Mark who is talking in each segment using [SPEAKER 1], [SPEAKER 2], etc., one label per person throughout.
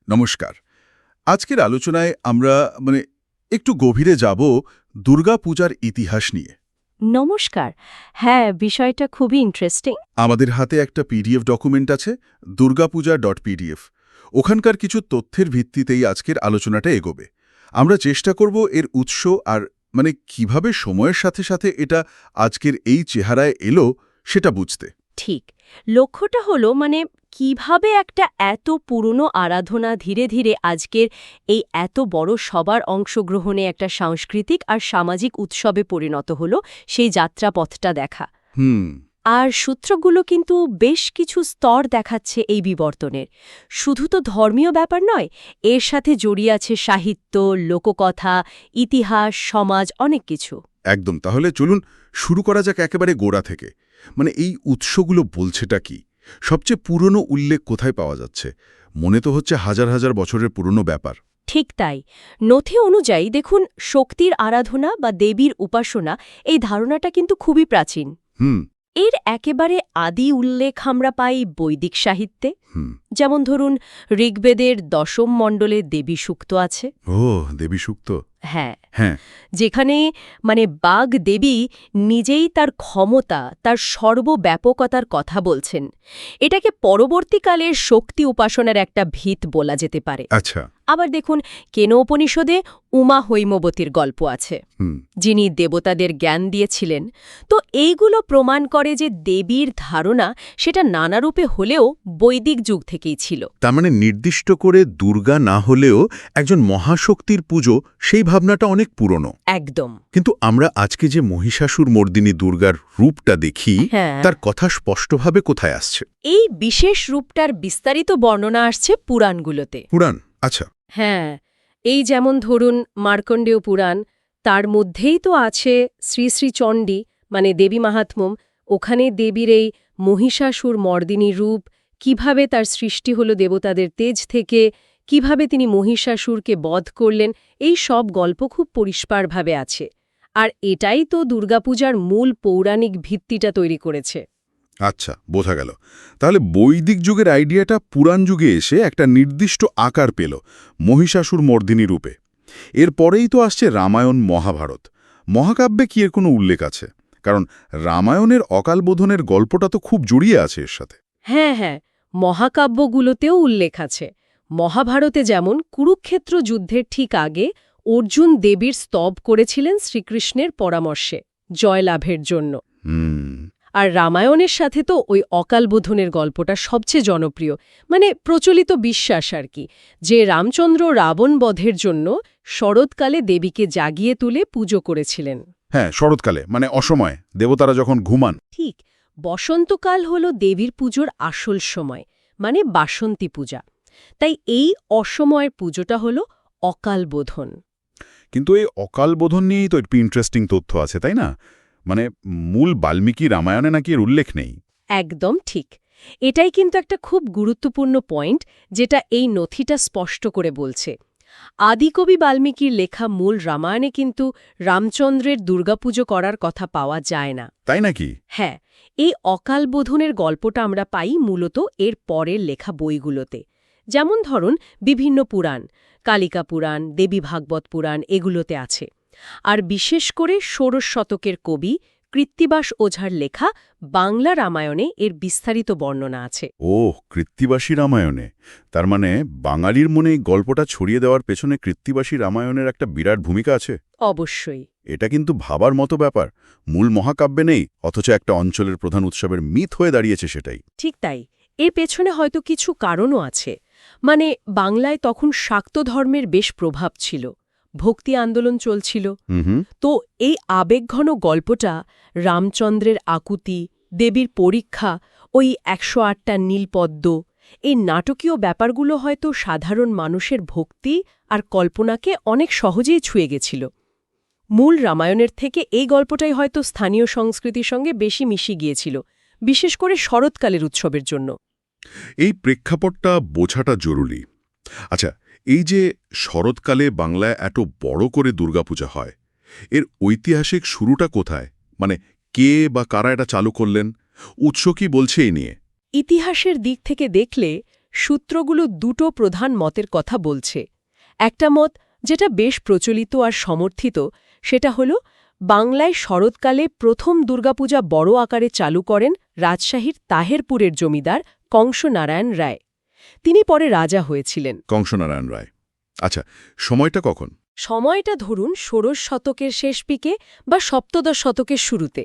[SPEAKER 1] নমস্কার। আজকের আলোচনায় আমরা একটু গভীরে যাব দুর্গাপূজার ইতিহাস নিয়ে।
[SPEAKER 2] নমস্কার। হ্যাঁ, বিষয়টা খুবই ইন্টারেস্টিং।
[SPEAKER 1] আমাদের হাতে একটা পিডিএফ ডকুমেন্ট আছে, durgapuja.pdf। ওখানকার কিছু তথ্যের ভিত্তিতেই আজকের আলোচনাটা এগোবে। আমরা চেষ্টা করব এর উৎস আর কিভাবে সময়ের সাথে সাথে এটা আজকের এই চেহারায় এলো সেটা বুঝতে।
[SPEAKER 2] ঠিক। লক্ষ্যটা হলো কিভাবে একটা এত পুরনো আরাধনা ধীরে ধীরে আজকের এই এত বড় সবার অংশগ্রহণে একটা সাংস্কৃতিক আর সামাজিক উৎসবে পরিণত হলো, সেই যাত্রাপথটা দেখা। আর সূত্রগুলো কিন্তু বেশ কিছু স্তর দেখাচ্ছে এই বিবর্তনের। শুধু তো ধর্মীয় ব্যাপার নয়, এর সাথে জড়িয়ে আছে সাহিত্য, লোককথা, ইতিহাস, সমাজ, অনেক কিছু।
[SPEAKER 1] একদম। তাহলে চলুন শুরু করা যাক একেবারে গোড়া থেকে। এই উৎসগুলো বলছেটা কি? সবচেয়ে পুরনো উল্লেখ কোথায় পাওয়া যাচ্ছে? মনে তো হচ্ছে হাজার হাজার বছরের পুরনো ব্যাপার।
[SPEAKER 2] ঠিক তাই। নথি অনুযায়ী দেখুন, শক্তির আরাধনা বা দেবীর উপাসনা, এই ধারণাটা কিন্তু খুবই প্রাচীন। এর একেবারে আদি উল্লেখ আমরা পাই বৈদিক সাহিত্যে। যেমন ধরুন, ঋগ্বেদের দশম মণ্ডলে দেবী সূক্ত আছে।
[SPEAKER 1] ও, দেবী সূক্ত।
[SPEAKER 2] হ্যাঁ,
[SPEAKER 1] হ্যাঁ।
[SPEAKER 2] যেখানে বাঘ দেবী নিজেই তার ক্ষমতা, তার সর্বব্যাপকতার কথা বলছেন। এটাকে পরবর্তীকালের শক্তি উপাসনার একটা ভিত বলা যেতে পারে।
[SPEAKER 1] আচ্ছা।
[SPEAKER 2] আবার দেখুন, কেন উপনিষদে উমা হৈমবতীর গল্প আছে, যিনি দেবতাদের জ্ঞান দিয়েছিলেন। তো এইগুলো প্রমাণ করে যে দেবীর ধারণা সেটা নানা রূপে হলেও বৈদিক যুগ থেকেই ছিল।
[SPEAKER 1] তার নির্দিষ্ট করে দুর্গা না হলেও একজন মহাশক্তির পুজো, সেই ভাবনাটা অনেক পুরনো।
[SPEAKER 2] একদম।
[SPEAKER 1] কিন্তু আমরা আজকে যে মহিষাসুর মর্দিনী দুর্গার রূপটা দেখি, তার কথা স্পষ্টভাবে কোথায় আসছে?
[SPEAKER 2] এই বিশেষ রূপটার বিস্তারিত বর্ণনা আসছে পুরাণগুলোতে।
[SPEAKER 1] পুরাণ? আচ্ছা।
[SPEAKER 2] হ্যাঁ, এই যেমন ধরুন মার্কণ্ডেয় পুরাণ, তার মধ্যেই তো আছে শ্রী শ্রী চণ্ডী দেবী মাহাত্ম্যম। ওখানে দেবীর এই মহিষাসুর মর্দিনী রূপ, কিভাবে তার সৃষ্টি হলো দেবতাদের তেজ থেকে, কিভাবে তিনি মহিষাসুরকে বধ করলেন, এই সব গল্প খুব পরিষ্কারভাবে আছে। আর এটাই তো দুর্গাপূজার মূল পৌরাণিক ভিত্তিটা তৈরি করেছে।
[SPEAKER 1] আচ্ছা, বোঝা গেল। তাহলে বৈদিক যুগের আইডিয়াটা পুরাণ যুগে এসে একটা নির্দিষ্ট আকার পেল মহিষাসুর মর্দিনী রূপে। এরপরেই তো আসছে রামায়ণ, মহাভারত। মহাকাব্যে কি এর কোনো উল্লেখ আছে? কারণ রামায়ণের অকালবোধনের গল্পটা তো খুব জড়িয়ে আছে এর সাথে।
[SPEAKER 2] হ্যাঁ, মহাকাব্যগুলোতেও উল্লেখ আছে। মহাভারতে যেমন কুরুক্ষেত্র যুদ্ধের ঠিক আগে অর্জুন দেবীর স্তব করেছিলেন শ্রীকৃষ্ণের পরামর্শে, জয়লাভের জন্য। আর রামায়ণের সাথে তো ওই অকালবোধনের গল্পটা সবচেয়ে জনপ্রিয়, প্রচলিত বিশ্বাস আর কি, যে রামচন্দ্র রাবণ বধের জন্য শরৎকালে দেবীকে জাগিয়ে তুলে পুজো করেছিলেন।
[SPEAKER 1] হ্যাঁ, শরৎকালে অসময়, দেবতারা যখন ঘুমান।
[SPEAKER 2] ঠিক। বসন্তকাল হল দেবীর পুজোর আসল সময়, বাসন্তী পূজা। তাই এই অসময়ের পুজোটা হল অকালবোধন।
[SPEAKER 1] কিন্তু এই অকালবোধন নিয়েই তো একটু ইন্টারেস্টিং তথ্য আছে, তাই না? মূল বাল্মীকি রামায়ণে নাকি এর উল্লেখ নেই।
[SPEAKER 2] একদম ঠিক। এটাই কিন্তু একটা খুব গুরুত্বপূর্ণ পয়েন্ট, যেটা এই নথিটা স্পষ্ট করে বলছে। আদিকবি বাল্মীকির লেখা মূল রামায়ণে কিন্তু রামচন্দ্রের দুর্গাপুজো করার কথা পাওয়া যায় না।
[SPEAKER 1] তাই নাকি?
[SPEAKER 2] হ্যাঁ, এই অকালবোধনের গল্পটা আমরা পাই মূলত এর পরের লেখা বইগুলোতে। যেমন ধরুন বিভিন্ন পুরাণ, কালিকা পুরাণ, দেবী ভাগবত পুরাণ, এগুলোতে আছে। আর বিশেষ করে ষোড়শ শতকের কবি কৃত্তিবাস ওঝার লেখা বাংলা রামায়ণে এর বিস্তারিত বর্ণনা আছে।
[SPEAKER 1] ওহ, কৃত্তিবাসী রামায়ণে। তার বাঙালির মনে এই গল্পটা ছড়িয়ে দেওয়ার পেছনে কৃত্তিবাসী রামায়ণের একটা বিরাট ভূমিকা আছে।
[SPEAKER 2] অবশ্যই।
[SPEAKER 1] এটা কিন্তু ভাবার মতো ব্যাপার। মূল মহাকাব্যে নেই, অথচ একটা অঞ্চলের প্রধান উৎসবের মিথ হয়ে দাঁড়িয়েছে সেটাই।
[SPEAKER 2] ঠিক তাই। এর পেছনে হয়তো কিছু কারণও আছে। বাংলায় তখন শাক্ত ধর্মের বেশ প্রভাব ছিল, ভক্তি আন্দোলন চলছিল। তো এই আবেগঘন গল্পটা, রামচন্দ্রের আকুতি, দেবীর পরীক্ষা, ওই ১০৮টা নীলপদ্ম, এই নাটকীয় ব্যাপারগুলো হয়তো সাধারণ মানুষের ভক্তি আর কল্পনাকে অনেক সহজেই ছুঁয়ে গেছিল। মূল রামায়ণের থেকে এই গল্পটাই হয়তো স্থানীয় সংস্কৃতির সঙ্গে বেশি মিশে গিয়েছিল, বিশেষ করে শরৎকালের উৎসবের জন্য।
[SPEAKER 1] এই প্রেক্ষাপটটা বোঝাটা জরুরি। আচ্ছা, এই যে শরৎকালে বাংলায় এত বড় করে দুর্গাপূজা হয়, এর ঐতিহাসিক শুরুটা কোথায়? কে বা কারা এটা চালু করলেন? উৎস কি বলছে এই নিয়ে?
[SPEAKER 2] ইতিহাসের দিক থেকে দেখলে সূত্রগুলো দুটো প্রধান মতের কথা বলছে। একটা মত, যেটা বেশ প্রচলিত আর সমর্থিত, সেটা হল বাংলায় শরৎকালে প্রথম দুর্গাপূজা বড় আকারে চালু করেন রাজশাহীর তাহেরপুরের জমিদার কংসনারায়ণ রায়। তিনি পরে রাজা হয়েছিলেন।
[SPEAKER 1] কংসনারায়ণ রায়। আচ্ছা, সময়টা কখন?
[SPEAKER 2] সময়টা ধরুন ষোড়শ শতকের শেষ দিকে বা সপ্তদশ শতকের শুরুতে।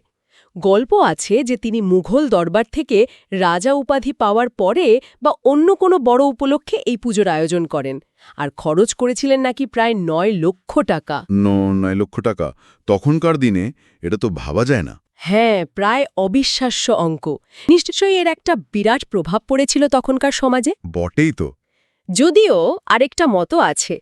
[SPEAKER 2] গল্প আছে যে তিনি মুঘল দরবার থেকে রাজা উপাধি পাওয়ার পরে বা অন্য কোনো বড় উপলক্ষে এই পুজোর আয়োজন করেন, আর খরচ করেছিলেন নাকি প্রায় ৯ লক্ষ টাকা।
[SPEAKER 1] ৯ লক্ষ টাকা? তখনকার দিনে এটা তো ভাবা যায় না।
[SPEAKER 2] হ্যাঁ, প্রায় অবিশ্বাস্য অঙ্ক। নিশ্চয়ই এর একটা বিরাট প্রভাব পড়েছিল তখনকার সমাজে।
[SPEAKER 1] বটেই তো।
[SPEAKER 2] যদিও আরেকটা মতো আছে।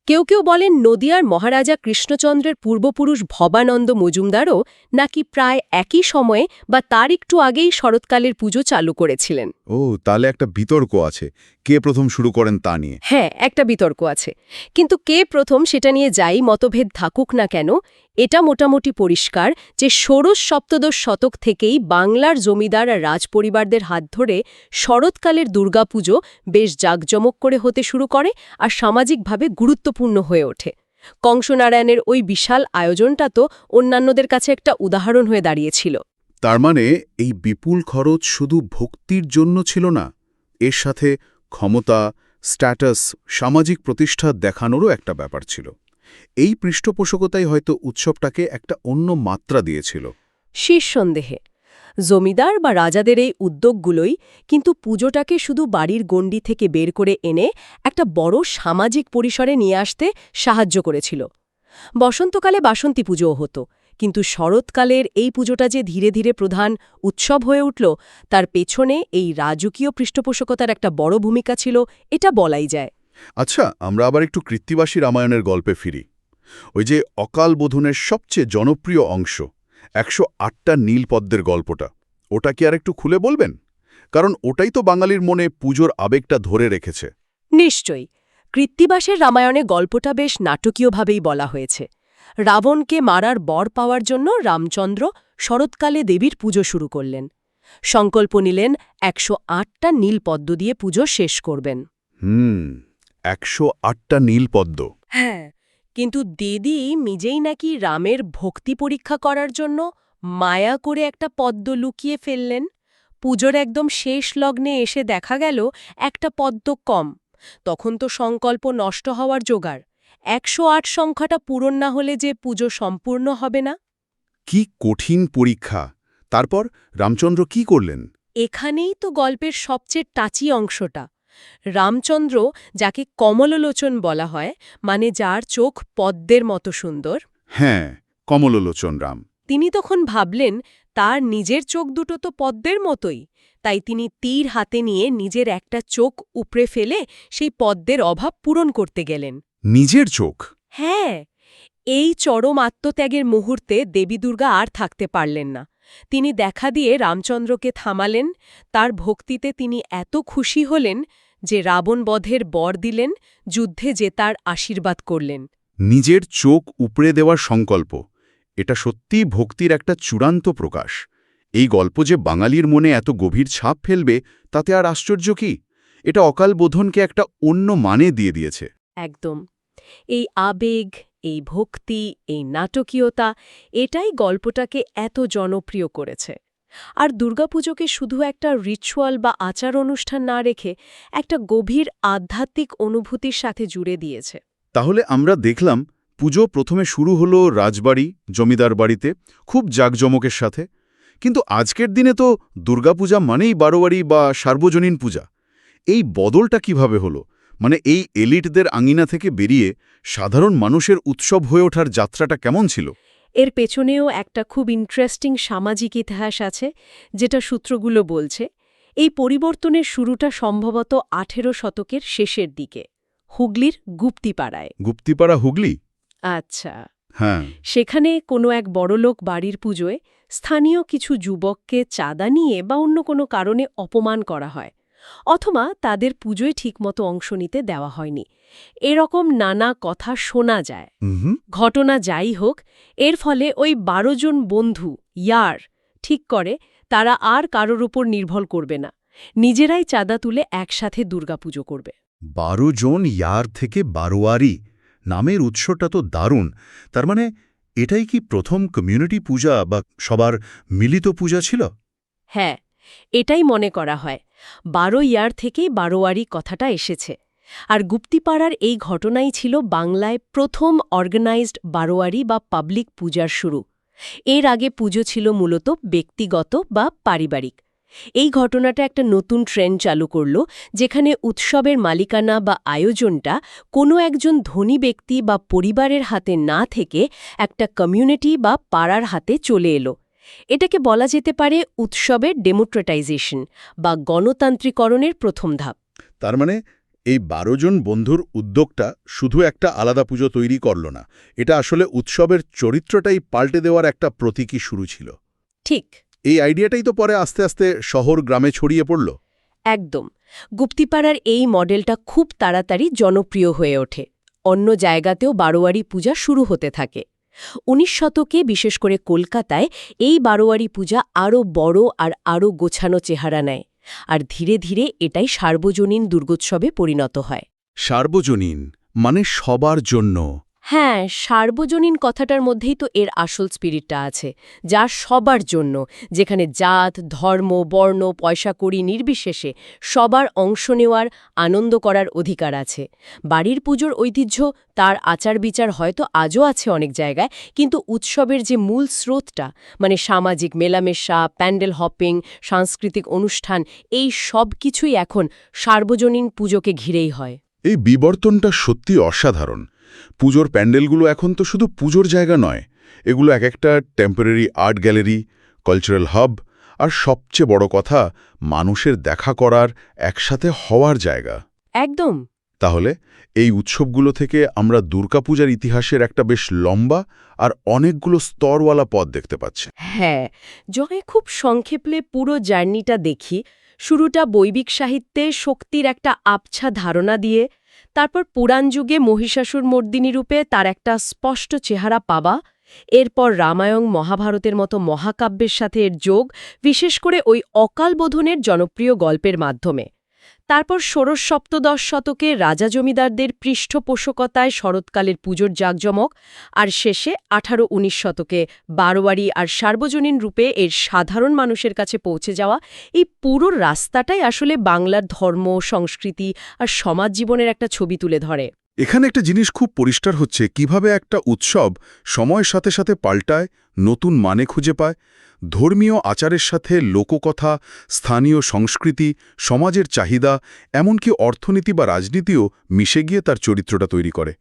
[SPEAKER 2] কেউ কেউ বলেন নদিয়ার মহারাজা কৃষ্ণচন্দ্রের পূর্বপুরুষ ভবানন্দ মজুমদারও নাকি প্রায় একই সময়ে বা তার একটু আগেই শরৎকালের পুজো চালু করেছিলেন।
[SPEAKER 1] ও, তাহলে একটা বিতর্ক আছে কে প্রথম শুরু করেন তা নিয়ে।
[SPEAKER 2] হ্যাঁ, একটা বিতর্ক আছে, কিন্তু কে প্রথম সেটা নিয়ে যাই মতভেদ থাকুক না কেন, এটা মোটামুটি পরিষ্কার যে ষোড়শ সপ্তদশ শতক থেকেই বাংলার জমিদার আর রাজপরিবারদের হাত ধরে শরৎকালের দুর্গাপুজো বেশ জাঁকজমক করে হতে শুরু করে আর সামাজিকভাবে গুরুত্বপূর্ণ হয়ে ওঠে। কংসনারায়ণের ওই বিশাল আয়োজনটা তো অন্যান্যদের কাছে একটা উদাহরণ হয়ে দাঁড়িয়েছিল।
[SPEAKER 1] তার মানে এই বিপুল খরচ শুধু ভক্তির জন্য ছিল না, এর সাথে ক্ষমতা, স্ট্যাটাস, সামাজিক প্রতিষ্ঠা দেখানোরও একটা ব্যাপার ছিল। এই পৃষ্ঠপোষকতাই হয়তো উৎসবটাকে একটা অন্য মাত্রা দিয়েছিল।
[SPEAKER 2] নিঃসন্দেহে জমিদার বা রাজাদের এই উদ্যোগগুলোই কিন্তু পুজোটাকে শুধু বাড়ির গণ্ডি থেকে বের করে এনে একটা বড় সামাজিক পরিসরে নিয়ে আসতে সাহায্য করেছিল। বসন্তকালে বাসন্তী পুজোও হতো, কিন্তু শরৎকালের এই পুজোটা যে ধীরে ধীরে প্রধান উৎসব হয়ে উঠল, তার পেছনে এই রাজকীয় পৃষ্ঠপোষকতার একটা বড় ভূমিকা ছিল, এটা বলাই যায়।
[SPEAKER 1] আচ্ছা, আমরা আবার একটু কৃত্তিবাসী রামায়ণের গল্পে ফিরি। ওই যে অকাল বোধনের সবচেয়ে জনপ্রিয় অংশ ১০৮টা নীলপদ্মের গল্পটা, ওটা কি আর একটু খুলে বলবেন? কারণ ওটাই তো বাঙালির মনে পুজোর আবেগটা ধরে রেখেছে।
[SPEAKER 2] নিশ্চয়ই। কৃত্তিবাসের রামায়ণে গল্পটা বেশ নাটকীয়ভাবেই বলা হয়েছে। রাবণকে মারার বর পাওয়ার জন্য রামচন্দ্র শরৎকালে দেবীর পুজো শুরু করলেন। সংকল্প নিলেন ১০৮টা নীলপদ্ম দিয়ে পুজো শেষ করবেন।
[SPEAKER 1] ১০৮টা নীলপদ্ম।
[SPEAKER 2] হ্যাঁ, কিন্তু দিদি নিজেই নাকি রামের ভক্তি পরীক্ষা করার জন্য মায়া করে একটা পদ্ম লুকিয়ে ফেললেন। পুজোর একদম শেষ লগ্নে এসে দেখা গেল একটা পদ্ম কম। তখন তো সংকল্প নষ্ট হওয়ার জোগাড়। ১০৮ সংখ্যাটা পূরণ না হলে যে পুজো সম্পূর্ণ হবে না।
[SPEAKER 1] কি কঠিন পরীক্ষা! তারপর রামচন্দ্র কি করলেন?
[SPEAKER 2] এখানেই তো গল্পের সবচেয়ে টাচি অংশটা। রামচন্দ্র, যাকে কমললোচন বলা হয়, মানে যার চোখ পদ্মের মতো সুন্দর,
[SPEAKER 1] হ্যাঁ, কমললোচন রাম।
[SPEAKER 2] তিনি তখন ভাবলেন তার নিজের চোখ দুটো তো পদ্মের মতোই, তাই তিনি তীর হাতে নিয়ে নিজের একটা চোখ উপড়ে ফেলে সেই পদ্মের অভাব পূরণ করতে গেলেন।
[SPEAKER 1] নিজের চোখ?
[SPEAKER 2] হ্যাঁ, এই চরম আত্মত্যাগের মুহূর্তে দেবী দুর্গা আর থাকতে পারলেন না। তিনি দেখা দিয়ে রামচন্দ্রকে থামালেন। তার ভক্তিতে তিনি এত খুশি হলেন যে রাবণ বধের বর দিলেন, যুদ্ধে জেতার আশীর্বাদ করলেন।
[SPEAKER 1] নিজের চোখ উপড়ে দেওয়ার সংকল্প, এটা সত্যিই ভক্তির একটা চূড়ান্ত প্রকাশ। এই গল্প যে বাঙালির মনে এত গভীর ছাপ ফেলবে তাতে আর আশ্চর্য কি? এটা অকাল বোধনকে একটা অন্য মানে দিয়ে দিয়েছে।
[SPEAKER 2] একদম। এই আবেগ, এই ভক্তি, এই নাটকীয়তা, এটাই গল্পটাকে এত জনপ্রিয় করেছে। আর দুর্গাপুজোকে শুধু একটা রিচুয়াল বা আচার অনুষ্ঠান না রেখে একটা গভীর আধ্যাত্মিক অনুভূতির সাথে জুড়ে দিয়েছে।
[SPEAKER 1] তাহলে আমরা দেখলাম পুজো প্রথমে শুরু হলো রাজবাড়ি, জমিদার বাড়িতে, খুব জাঁকজমকের সাথে। কিন্তু আজকের দিনে তো দুর্গাপূজা মানেই বারোয়ারি বা সার্বজনীন পূজা। এই বদলটা কিভাবে হলো? মানে এই এলিটদের আঙিনা থেকে বেরিয়ে সাধারণ মানুষের উৎসব হয়ে ওঠার যাত্রাটা কেমন ছিল?
[SPEAKER 2] এর পেছনেও একটা খুব ইন্টারেস্টিং সামাজিক ইতিহাস আছে, যেটা সূত্রগুলো বলছে। এই পরিবর্তনের শুরুটা সম্ভবত ১৮ শতকের শেষের দিকে, হুগলির গুপ্তিপাড়ায়।
[SPEAKER 1] গুপ্তিপাড়া, হুগলি?
[SPEAKER 2] আচ্ছা।
[SPEAKER 1] হ্যাঁ।
[SPEAKER 2] সেখানে কোনো এক বড়লোক বাড়ির পুজোয় স্থানীয় কিছু যুবককে চাঁদা নিয়ে বা অন্য কোনো কারণে অপমান করা হয়, অথবা তাদের পুজোয় ঠিকমতো অংশ নিতে দেওয়া হয়নি। এরকম নানা কথা শোনা যায়। ঘটনা যাই হোক, এর ফলে ওই ১২ জন বন্ধু ঠিক করে তারা আর কারোর উপর নির্ভর করবে না, নিজেরাই চাঁদা তুলে একসাথে দুর্গাপুজো করবে।
[SPEAKER 3] 12 জন ইয়ার থেকে বারোয়ারি নামের উৎসটা তো দারুণ। তার মানে এটাই কি প্রথম কমিউনিটি পূজা বা সবার মিলিত পূজা ছিল?
[SPEAKER 2] হ্যাঁ, এটাই মনে করা হয়। 12 ইয়ার থেকেই বারোয়ারি কথাটা এসেছে। আর গুপ্তিপাড়ার এই ঘটনাই ছিল বাংলায় প্রথম অর্গানাইজড বারোয়ারি বা পাবলিক পূজার শুরু। এর আগে পুজো ছিল মূলত ব্যক্তিগত বা পারিবারিক। এই ঘটনাটা একটা নতুন ট্রেন্ড চালু করল, যেখানে উৎসবের মালিকানা বা আয়োজনটা কোনো একজন ধনী ব্যক্তি বা পরিবারের হাতে না থেকে একটা কমিউনিটি বা পাড়ার হাতে চলে এলো। এটাকে বলা যেতে পারে উৎসবের ডেমোক্রেটাইজেশন বা গণতান্ত্রিকরণের প্রথম ধাপ।
[SPEAKER 1] তার মানে এই 12 জন বন্ধুর উদ্যোগটা শুধু একটা আলাদা পুজো তৈরি করল না, এটা আসলে উৎসবের চরিত্রটাই পাল্টে দেওয়ার একটা প্রতীকী শুরু ছিল।
[SPEAKER 2] ঠিক।
[SPEAKER 1] এই আইডিয়াটাই তো পরে আস্তে আস্তে শহর গ্রামে ছড়িয়ে পড়ল।
[SPEAKER 2] একদম। গুপ্তিপাড়ার এই মডেলটা খুব তাড়াতাড়ি জনপ্রিয় হয়ে ওঠে। অন্য জায়গাতেও বারোয়ারি পূজা শুরু হতে থাকে। 19 শতকে বিশেষ করে কলকাতায় এই বারোয়ারি পূজা আরও বড় আর আরও গোছানো চেহারা নেয়। আর ধীরে ধীরে এটাই সার্বজনীন দুর্গোৎসবে পরিণত হয়।
[SPEAKER 1] সার্বজনীন মানে সবার জন্য।
[SPEAKER 2] হ্যাঁ, সার্বজনীন কথাটার মধ্যেই তো এর আসল স্পিরিটটা আছে, যা সবার জন্য, যেখানে জাত, ধর্ম, বর্ণ, পয়সাকড়ি নির্বিশেষে সবার অংশ নেওয়ার, আনন্দ করার অধিকার আছে। বাড়ির পুজোর ঐতিহ্য, তার আচার-বিচার হয়তো আজও আছে অনেক জায়গায়, কিন্তু উৎসবের যে মূল স্রোতটা, মানে সামাজিক মেলামেশা, প্যান্ডেল হপিং, সাংস্কৃতিক অনুষ্ঠান, এই সব কিছুই এখন সার্বজনীন পুজোকে ঘিরেই হয়।
[SPEAKER 1] এই বিবর্তনটা সত্যি অসাধারণ। পুজোর প্যান্ডেলগুলো এখন তো শুধু পুজোর জায়গা নয়, এগুলো এক একটা temporary art gallery, cultural hub, আর সবচেয়ে বড় কথা, মানুষের দেখা করার, একসাথে হওয়ার জায়গা।
[SPEAKER 2] একদম।
[SPEAKER 1] তাহলে এই উৎসবগুলো থেকে আমরা দুর্গাপূজার ইতিহাসের একটা বেশ লম্বা আর অনেকগুলো স্তরওয়ালা পথ দেখতে পাচ্ছি।
[SPEAKER 2] হ্যাঁ, যখন খুব সংক্ষেপে পুরো জার্নিটা দেখি, শুরুটা বৈদিক সাহিত্যে শক্তির একটা আবছা ধারণা দিয়ে, তারপর পুরাণ যুগে মহিষাসুরমর্দিনী রূপে তার একটা স্পষ্ট চেহারা পাওয়া, এরপর রামায়ণ মহাভারতের মতো মহাকাব্যের সাথে এর যোগ, বিশেষ করে ওই অকালবোধনের জনপ্রিয় গল্পের মাধ্যমে। তারপর ষোড়শ-সপ্তদশ শতকে রাজা জমিদারদের পৃষ্ঠপোষকতায় শরৎকালের পুজোর জাঁকজমক, আর শেষে 18-19 শতকে বারোয়ারি আর সার্বজনীন রূপে এর সাধারণ মানুষের কাছে পৌঁছে যাওয়া, এই পুরো রাস্তাটাই আসলে বাংলার ধর্ম, সংস্কৃতি আর সমাজ জীবনের একটা ছবি তুলে ধরে।
[SPEAKER 1] এখানে একটা জিনিস খুব পরিষ্কার হচ্ছে কিভাবে একটা উৎসব সময়ের সাথে সাথে পাল্টায়, নতুন মানে খুঁজে পায়। ধর্মীয় আচারের সাথে লোককথা, স্থানীয় সংস্কৃতি, সমাজের চাহিদা, এমনকি অর্থনীতি বা রাজনীতিও মিশে গিয়ে তার চরিত্রটা তৈরি করে।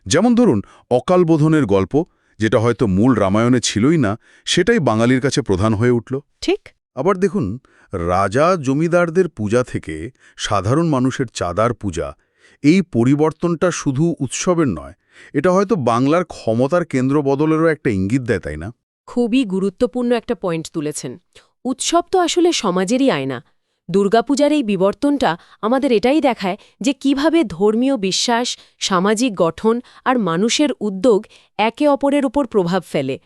[SPEAKER 1] যেমন ধরুন অকালবোধনের গল্প, যেটা হয়তো মূল রামায়ণে ছিলই না, সেটাই বাঙালির কাছে প্রধান হয়ে উঠল।
[SPEAKER 2] ঠিক।
[SPEAKER 1] আবার দেখুন, রাজা জমিদারদের পূজা থেকে সাধারণ মানুষের চাঁদার পূজা, এই পরিবর্তনটা শুধু উৎসবের নয়, এটা হয়তো বাংলার ক্ষমতার কেন্দ্র বদলেরও একটা ইঙ্গিত দেয়, তাই না?
[SPEAKER 2] খুবই গুরুত্বপূর্ণ একটা পয়েন্ট তুলেছেন। উৎসব তো আসলে সমাজেরই আয়না। দুর্গাপূজার এই বিবর্তনটা আমাদের এটাই দেখায় যে কিভাবে ধর্মীয় বিশ্বাস, সামাজিক গঠন আর মানুষের উদ্যোগ একে অপরের উপর প্রভাব ফেলে।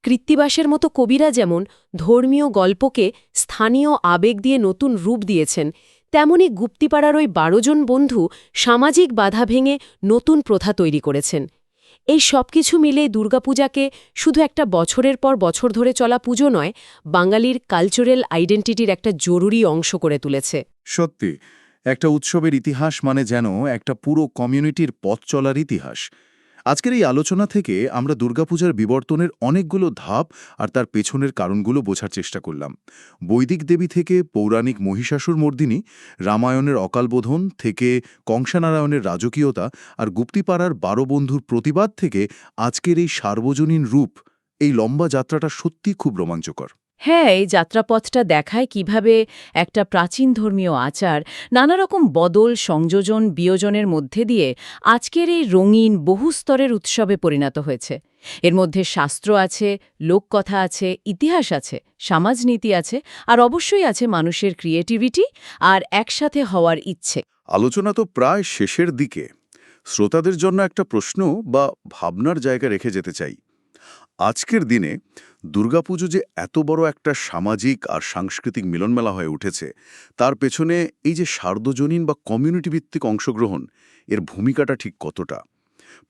[SPEAKER 2] কৃত্তিবাসের মতো কবিরা যেমন ধর্মীয় গল্পকে স্থানীয় আবেগ দিয়ে নতুন রূপ দিয়েছেন, তেমনি গুপ্তিপাড়ার ওই 12 জন বন্ধু সামাজিক বাধা ভেঙে নতুন প্রথা তৈরি করেছেন। এই সব কিছু মিলে দুর্গাপূজাকে শুধু একটা বছরের পর বছর ধরে চলা পুজো নয়, বাঙালির কালচারাল আইডেন্টিটির একটা জরুরি অংশ করে তুলেছে।
[SPEAKER 3] সত্যি, একটা উৎসবের ইতিহাস মানে যেন একটা পুরো কমিউনিটির পথ চলার ইতিহাস। আজকের এই আলোচনা থেকে আমরা দুর্গাপূজার বিবর্তনের অনেকগুলো ধাপ আর তার পেছনের কারণগুলো বোঝার চেষ্টা করলাম। বৈদিক দেবী থেকে পৌরাণিক মহিষাসুরমর্দিনী, রামায়ণের অকালবোধন থেকে কংসানারায়ণের রাজকীয়তা, আর গুপ্তিপাড়ার 12 বন্ধুর প্রতিবাদ থেকে আজকের এই সার্বজনীন রূপ, এই লম্বা যাত্রাটা সত্যি খুব রোমাঞ্চকর।
[SPEAKER 2] হ্যাঁ, এই যাত্রাপথটা দেখায় কিভাবে একটা প্রাচীন ধর্মীয় আচার নানা রকম বদল, সংযোজন, বিয়োজনের মধ্যে দিয়ে আজকের এই রঙিন বহুস্তরের উৎসবে পরিণত হয়েছে। এর মধ্যে শাস্ত্র আছে, লোককথা আছে, ইতিহাস আছে, সমাজনীতি আছে, আর অবশ্যই আছে মানুষের ক্রিয়েটিভিটি আর একসাথে হওয়ার ইচ্ছে।
[SPEAKER 1] আলোচনা তো প্রায় শেষের দিকে। শ্রোতাদের জন্য একটা প্রশ্ন বা ভাবনার জায়গা রেখে যেতে চাই। আজকের দিনে
[SPEAKER 3] দুর্গাপুজো যে এত বড় একটা সামাজিক আর সাংস্কৃতিক মিলনমেলা হয়ে উঠেছে, তার পেছনে এই যে সার্বজনীন বা কমিউনিটি ভিত্তিক অংশগ্রহণ, এর ভূমিকাটা ঠিক কতটা?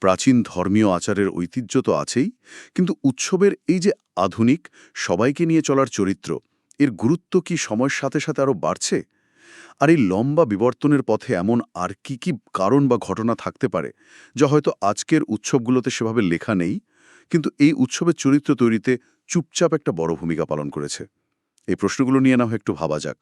[SPEAKER 3] প্রাচীন ধর্মীয় আচারের ঐতিহ্য তো আছেই, কিন্তু উৎসবের এই যে আধুনিক, সবাইকে নিয়ে চলার চরিত্র, এর গুরুত্ব কি সময়ের সাথে সাথে আরও বাড়ছে? আর এই লম্বা বিবর্তনের পথে এমন আর কি কারণ বা ঘটনা থাকতে পারে, যা হয়তো আজকের উৎসবগুলোতে সেভাবে লেখা নেই, কিন্তু এই উৎসবের চরিত্র তৈরিতে চুপচাপ একটা বড় ভূমিকা পালন করেছে? এই প্রশ্নগুলো নিয়ে না হয় একটু ভাবা যাক।